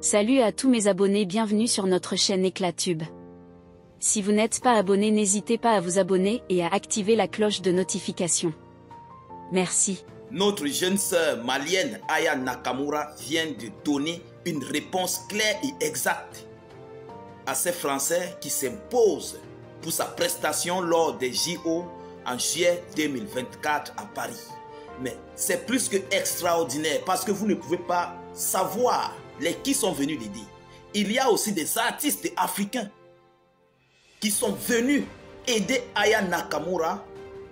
Salut à tous mes abonnés, bienvenue sur notre chaîne Éclatube. Si vous n'êtes pas abonné, n'hésitez pas à vous abonner et à activer la cloche de notification. Merci. Notre jeune sœur malienne Aya Nakamura vient de donner une réponse claire et exacte à ces Français qui s'imposent pour sa prestation lors des JO en juillet 2024 à Paris. Mais c'est plus que extraordinaire parce que vous ne pouvez pas savoir qui sont venus l'aider. Il y a aussi des artistes africains qui sont venus aider Aya Nakamura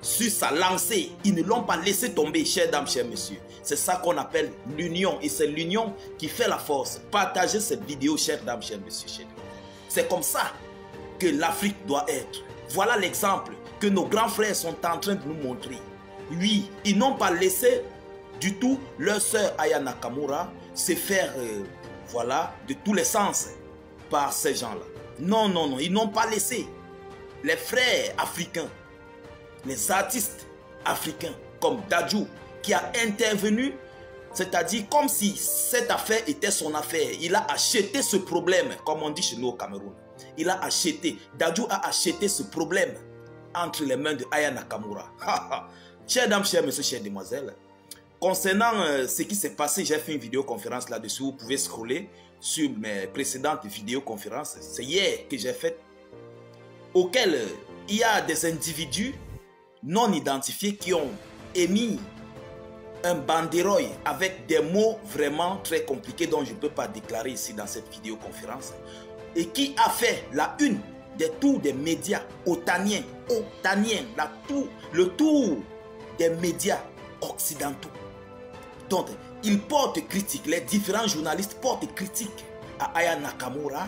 sur sa lancée. Ils ne l'ont pas laissé tomber, chers dames, chers messieurs. C'est ça qu'on appelle l'union et c'est l'union qui fait la force. Partagez cette vidéo, chers dames, chers messieurs. C'est comme ça que l'Afrique doit être. Voilà l'exemple que nos grands frères sont en train de nous montrer. Oui, ils n'ont pas laissé du tout leur sœur Aya Nakamura se faire, voilà, de tous les sens par ces gens-là. Non, non, non, ils n'ont pas laissé. Les frères africains, les artistes africains comme Dadju qui a intervenu, c'est-à-dire comme si cette affaire était son affaire. Il a acheté ce problème, comme on dit chez nous au Cameroun. Il a acheté, Dadju a acheté ce problème entre les mains de Aya Nakamura. Chers dames, chers messieurs, chères demoiselles, concernant ce qui s'est passé, j'ai fait une vidéoconférence là-dessus. Vous pouvez scroller sur mes précédentes vidéoconférences. C'est hier que j'ai fait, auquel il y a des individus non identifiés qui ont émis un banderole avec des mots vraiment très compliqués dont je ne peux pas déclarer ici dans cette vidéoconférence et qui a fait la une de tous des médias otaniens, le tour des médias occidentaux. Donc, ils portent critique, les différents journalistes portent critique à Aya Nakamura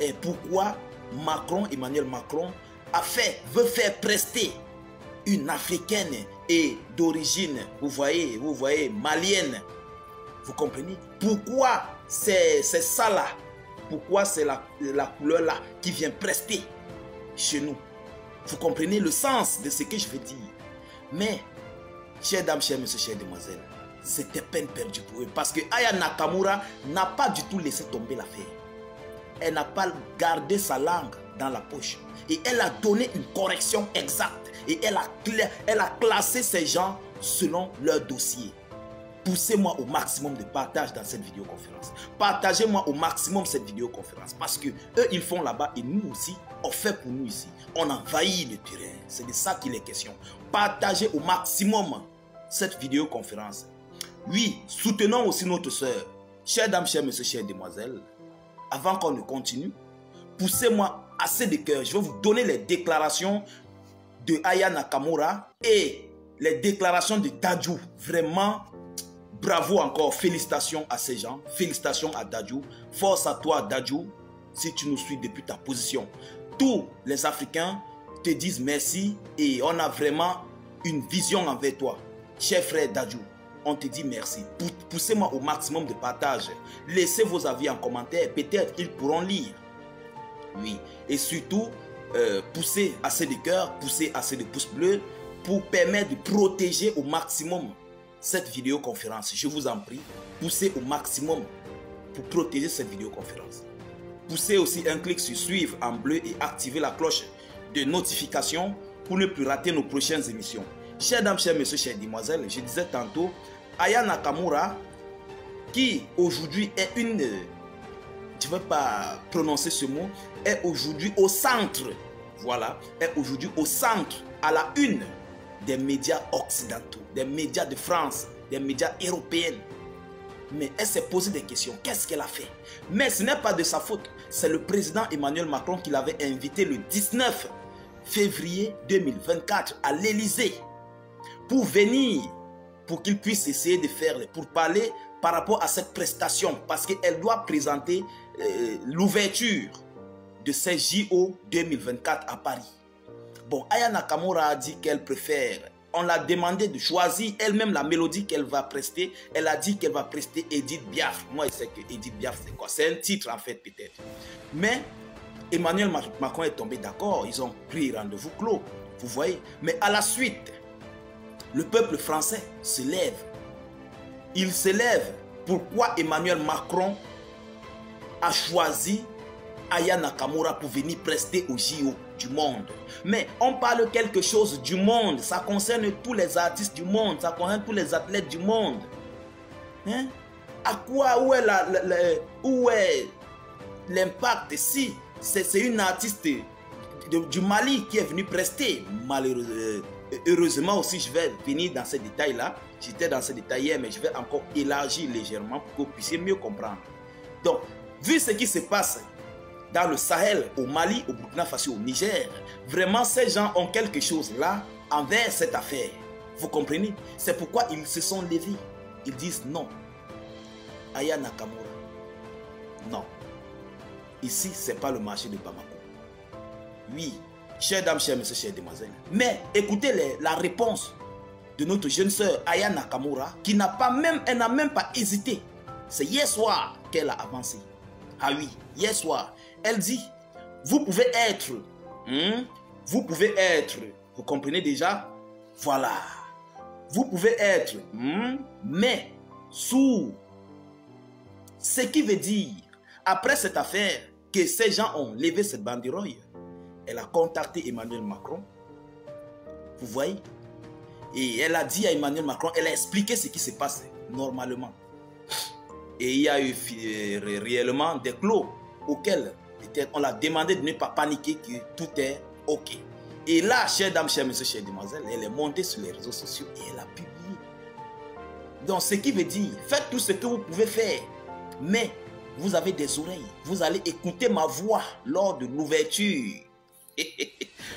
et pourquoi Emmanuel Macron veut faire prester une africaine et d'origine, vous voyez, malienne. Vous comprenez? Pourquoi c'est ça là? Pourquoi c'est la couleur là qui vient prester chez nous? Vous comprenez le sens de ce que je veux dire? Mais, chers dames, chers messieurs, chères demoiselles, c'était peine perdue pour eux parce que Aya Nakamura n'a pas du tout laissé tomber l'affaire. Elle n'a pas gardé sa langue dans la poche et elle a donné une correction exacte et elle a classé ces gens selon leur dossier. Poussez-moi au maximum de partage dans cette vidéoconférence. Partagez-moi au maximum cette vidéoconférence parce que eux ils font là-bas et nous aussi on fait pour nous ici. On envahit le terrain. C'est de ça qu'il est question. Partagez au maximum cette vidéoconférence. Oui, soutenons aussi notre soeur. Chères dames, chers messieurs, chères demoiselles, avant qu'on ne continue, poussez-moi assez de cœur. Je vais vous donner les déclarations de Aya Nakamura et les déclarations de Dadju. Vraiment, bravo encore. Félicitations à ces gens. Félicitations à Dadju. Force à toi, Dadju, si tu nous suis depuis ta position. Tous les Africains te disent merci et on a vraiment une vision envers toi. Cher frère Dadju, on te dit merci. Poussez-moi au maximum de partage. Laissez vos avis en commentaire. Peut-être ils pourront lire. Oui. Et surtout, poussez assez de cœur, poussez assez de pouces bleus pour permettre de protéger au maximum cette vidéoconférence. Je vous en prie, poussez au maximum pour protéger cette vidéoconférence. Poussez aussi un clic sur suivre en bleu et activez la cloche de notification pour ne plus rater nos prochaines émissions. Chers dames, chers messieurs, chères demoiselles, je disais tantôt, Aya Nakamura, qui aujourd'hui est une, je ne veux pas prononcer ce mot, est aujourd'hui au centre, voilà, est aujourd'hui au centre, à la une des médias occidentaux, des médias de France, des médias européens. Mais elle s'est posé des questions, qu'est-ce qu'elle a fait? Mais ce n'est pas de sa faute, c'est le président Emmanuel Macron qui l'avait invité le 19 février 2024 à l'Élysée pour venir, pour qu'il puisse essayer de faire, pour parler par rapport à cette prestation, parce qu'elle doit présenter l'ouverture de ces JO 2024 à Paris. Bon, Aya Nakamura a dit qu'elle préfère, on l'a demandé de choisir elle-même la mélodie qu'elle va prester. Elle a dit qu'elle va prester Edith Piaf. Moi, je sais que Edith Piaf, c'est quoi? C'est un titre en fait peut-être. Mais Emmanuel Macron est tombé d'accord. Ils ont pris rendez-vous clos. Vous voyez? Mais à la suite, le peuple français se lève. Il se lève. Pourquoi Emmanuel Macron a choisi Aya Nakamura pour venir prester au JO du monde. Mais on parle quelque chose du monde. Ça concerne tous les artistes du monde. Ça concerne tous les athlètes du monde. Hein? À quoi, où est l'impact si c'est une artiste du Mali qui est venue prester? Malheureusement, heureusement aussi, je vais venir dans ces détails-là. J'étais dans ces détails hier, mais je vais encore élargir légèrement pour que vous puissiez mieux comprendre. Donc, vu ce qui se passe dans le Sahel, au Mali, au Burkina Faso, au Niger, vraiment ces gens ont quelque chose là envers cette affaire. Vous comprenez? C'est pourquoi ils se sont levés. Ils disent non. Aya Nakamura, non. Ici, ce n'est pas le marché de Bamako. Oui, chers dames, chers messieurs, chères demoiselles. Mais écoutez la réponse de notre jeune sœur Aya Nakamura, qui n'a même pas hésité. C'est hier soir qu'elle a avancé. Ah oui, hier soir. Elle dit, vous pouvez être, vous comprenez déjà? Voilà. Vous pouvez être, mais sous. Ce qui veut dire, après cette affaire, que ces gens ont levé cette banderole, elle a contacté Emmanuel Macron. Vous voyez? Et elle a dit à Emmanuel Macron, elle a expliqué ce qui se passe normalement. Et il y a eu réellement des clauses auxquelles on l'a demandé de ne pas paniquer, que tout est OK. Et là, chers dames, chers messieurs, chères demoiselles, elle est montée sur les réseaux sociaux et elle a publié. Donc, ce qui veut dire, faites tout ce que vous pouvez faire. Mais vous avez des oreilles. Vous allez écouter ma voix lors de l'ouverture.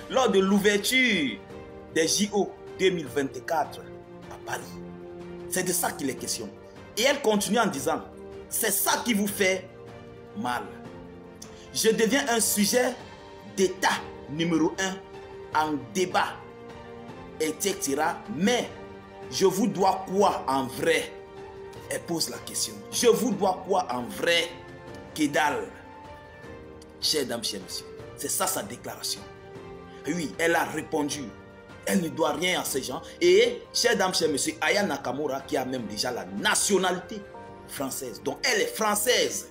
Lors de l'ouverture des JO 2024 à Paris. C'est de ça qu'il est question. Et elle continue en disant, c'est ça qui vous fait mal. Je deviens un sujet d'état numéro 1 en débat, etc. Mais je vous dois quoi en vrai? Elle pose la question. Je vous dois quoi en vrai? Que dalle. Chères dames, chers messieurs, c'est ça sa déclaration. Oui, elle a répondu. Elle ne doit rien à ces gens. Et, chères dames, chers messieurs, Aya Nakamura, qui a même déjà la nationalité française. Donc, elle est française.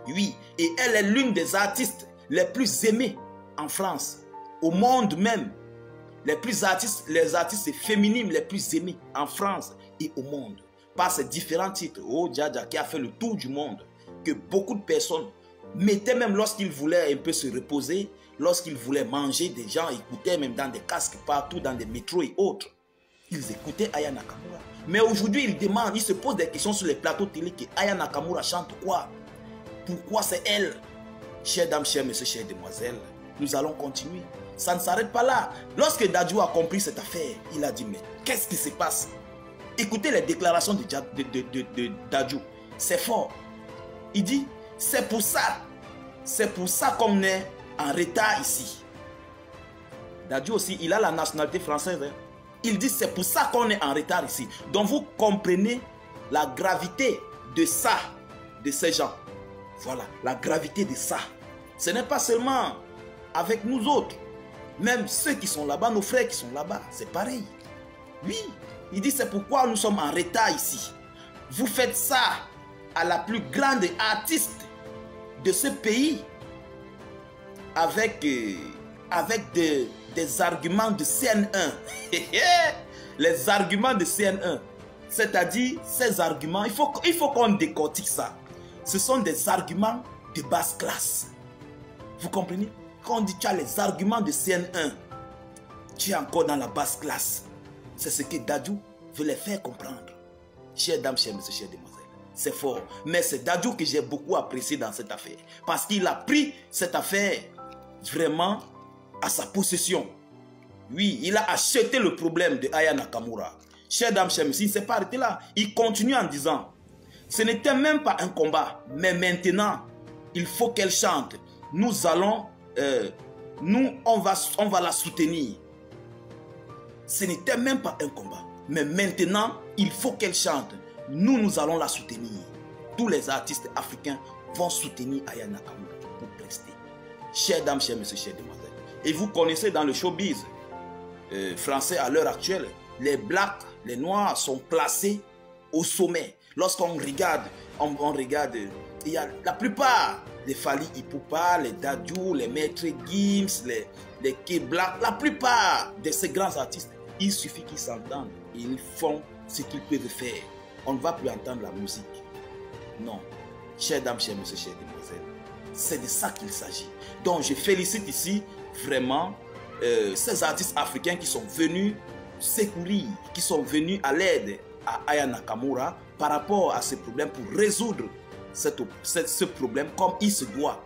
Oui, et elle est l'une des artistes les plus aimées en France. Au monde même. Les artistes féminines les plus aimées en France et au monde. Par ses différents titres. Oh, Djadja, qui a fait le tour du monde. Que beaucoup de personnes mettaient même lorsqu'ils voulaient un peu se reposer. Lorsqu'ils voulaient manger, des gens écoutaient même dans des casques partout, dans des métros et autres. Ils écoutaient Aya Nakamura. Mais aujourd'hui, ils demandent, ils se posent des questions sur les plateaux télé que Aya Nakamura chante quoi? Pourquoi c'est elle? Chers dames, chers messieurs, chères demoiselles, nous allons continuer. Ça ne s'arrête pas là. Lorsque Dadju a compris cette affaire, il a dit, mais qu'est-ce qui se passe? Écoutez les déclarations de Dadju. C'est fort. Il dit, c'est pour ça qu'on est en retard ici. Dadju aussi, il a la nationalité française. Hein? Il dit, c'est pour ça qu'on est en retard ici. Donc vous comprenez la gravité de ça, de ces gens. Voilà, la gravité de ça. Ce n'est pas seulement avec nous autres. Même ceux qui sont là-bas, nos frères qui sont là-bas, c'est pareil. Oui, il dit, c'est pourquoi nous sommes en retard ici. Vous faites ça à la plus grande artiste de ce pays avec des arguments de CN1. Les arguments de CN1. C'est-à-dire, ces arguments, il faut qu'on décortique ça. Ce sont des arguments de basse classe. Vous comprenez? Quand on dit tu as les arguments de CN1, tu es encore dans la basse classe. C'est ce que Dadju veut les faire comprendre. Chères dames, chers messieurs, chères demoiselles. C'est fort. Mais c'est Dadju que j'ai beaucoup apprécié dans cette affaire. Parce qu'il a pris cette affaire vraiment à sa possession. Oui, il a acheté le problème de Aya Nakamura. Chers dames, chers messieurs, il ne s'est pas arrêté là. Il continue en disant, ce n'était même pas un combat. Mais maintenant, il faut qu'elle chante. Nous allons, on va la soutenir. Ce n'était même pas un combat. Mais maintenant, il faut qu'elle chante. Nous allons la soutenir. Tous les artistes africains vont soutenir Aya Nakamura pour prester. Chères dames, chers messieurs, chères demoiselles. Et vous connaissez dans le showbiz français à l'heure actuelle, les blacks, les noirs sont placés au sommet. Lorsqu'on regarde, il y a la plupart, les Fally Ipupa, les Dadju, les Maître Gims, les K-Black, la plupart de ces grands artistes, il suffit qu'ils s'entendent et ils font ce qu'ils peuvent faire. On ne va plus entendre la musique. Non. Chers dames, chers messieurs, chères demoiselles, c'est de ça qu'il s'agit. Donc je félicite ici vraiment ces artistes africains qui sont venus secourir, qui sont venus à l'aide à Aya Nakamura par rapport à ce problème pour résoudre ce problème comme il se doit.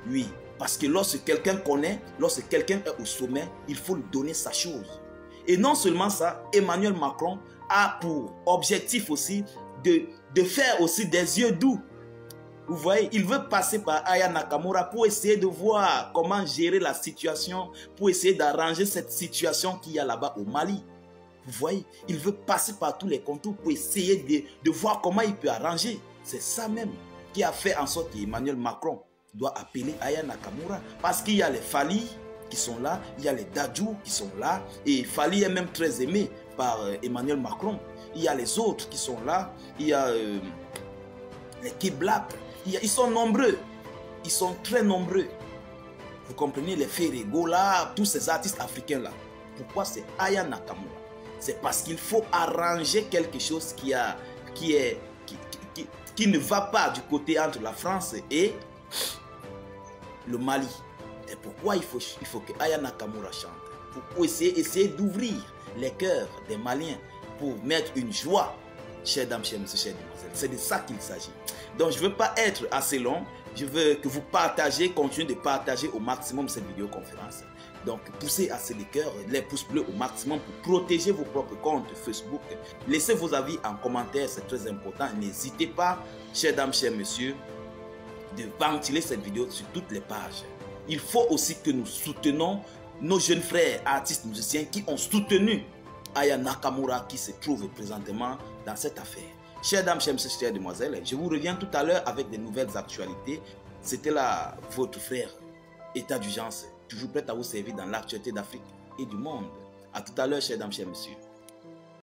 Oui, parce que lorsque quelqu'un connaît, lorsque quelqu'un est au sommet, il faut lui donner sa chose. Et non seulement ça, Emmanuel Macron a pour objectif aussi de faire aussi des yeux doux. Vous voyez, il veut passer par Aya Nakamura pour essayer de voir comment gérer la situation, pour essayer d'arranger cette situation qu'il y a là-bas au Mali. Vous voyez, il veut passer par tous les contours pour essayer de voir comment il peut arranger. C'est ça même qui a fait en sorte qu'Emmanuel Macron doit appeler Aya Nakamura. Parce qu'il y a les Fally qui sont là, il y a les Dadju qui sont là. Et Fally est même très aimé par Emmanuel Macron. Il y a les autres qui sont là. Il y a les K-Black. Ils sont nombreux. Ils sont très nombreux. Vous comprenez, les Ferrego là, tous ces artistes africains là. Pourquoi c'est Aya Nakamura? C'est parce qu'il faut arranger quelque chose qui ne va pas du côté entre la France et le Mali. Et pourquoi il faut que Aya Nakamura chante? Pour essayer d'ouvrir les cœurs des Maliens, pour mettre une joie. Chers dames, chers messieurs, chers demoiselles, c'est de ça qu'il s'agit. Donc je ne veux pas être assez long. Je veux que vous partagez, continuez de partager au maximum cette vidéoconférence. Donc poussez assez les cœurs, les pouces bleus au maximum pour protéger vos propres comptes Facebook. Laissez vos avis en commentaire, c'est très important. N'hésitez pas, chers dames, chers messieurs, de ventiler cette vidéo sur toutes les pages. Il faut aussi que nous soutenions nos jeunes frères artistes musiciens qui ont soutenu Aya Nakamura qui se trouve présentement dans cette affaire. Chers dames, chers messieurs, chères demoiselles, je vous reviens tout à l'heure avec de nouvelles actualités. C'était là votre frère, État d'urgence, toujours prêt à vous servir dans l'actualité d'Afrique et du monde. À tout à l'heure, chers dames, chers messieurs.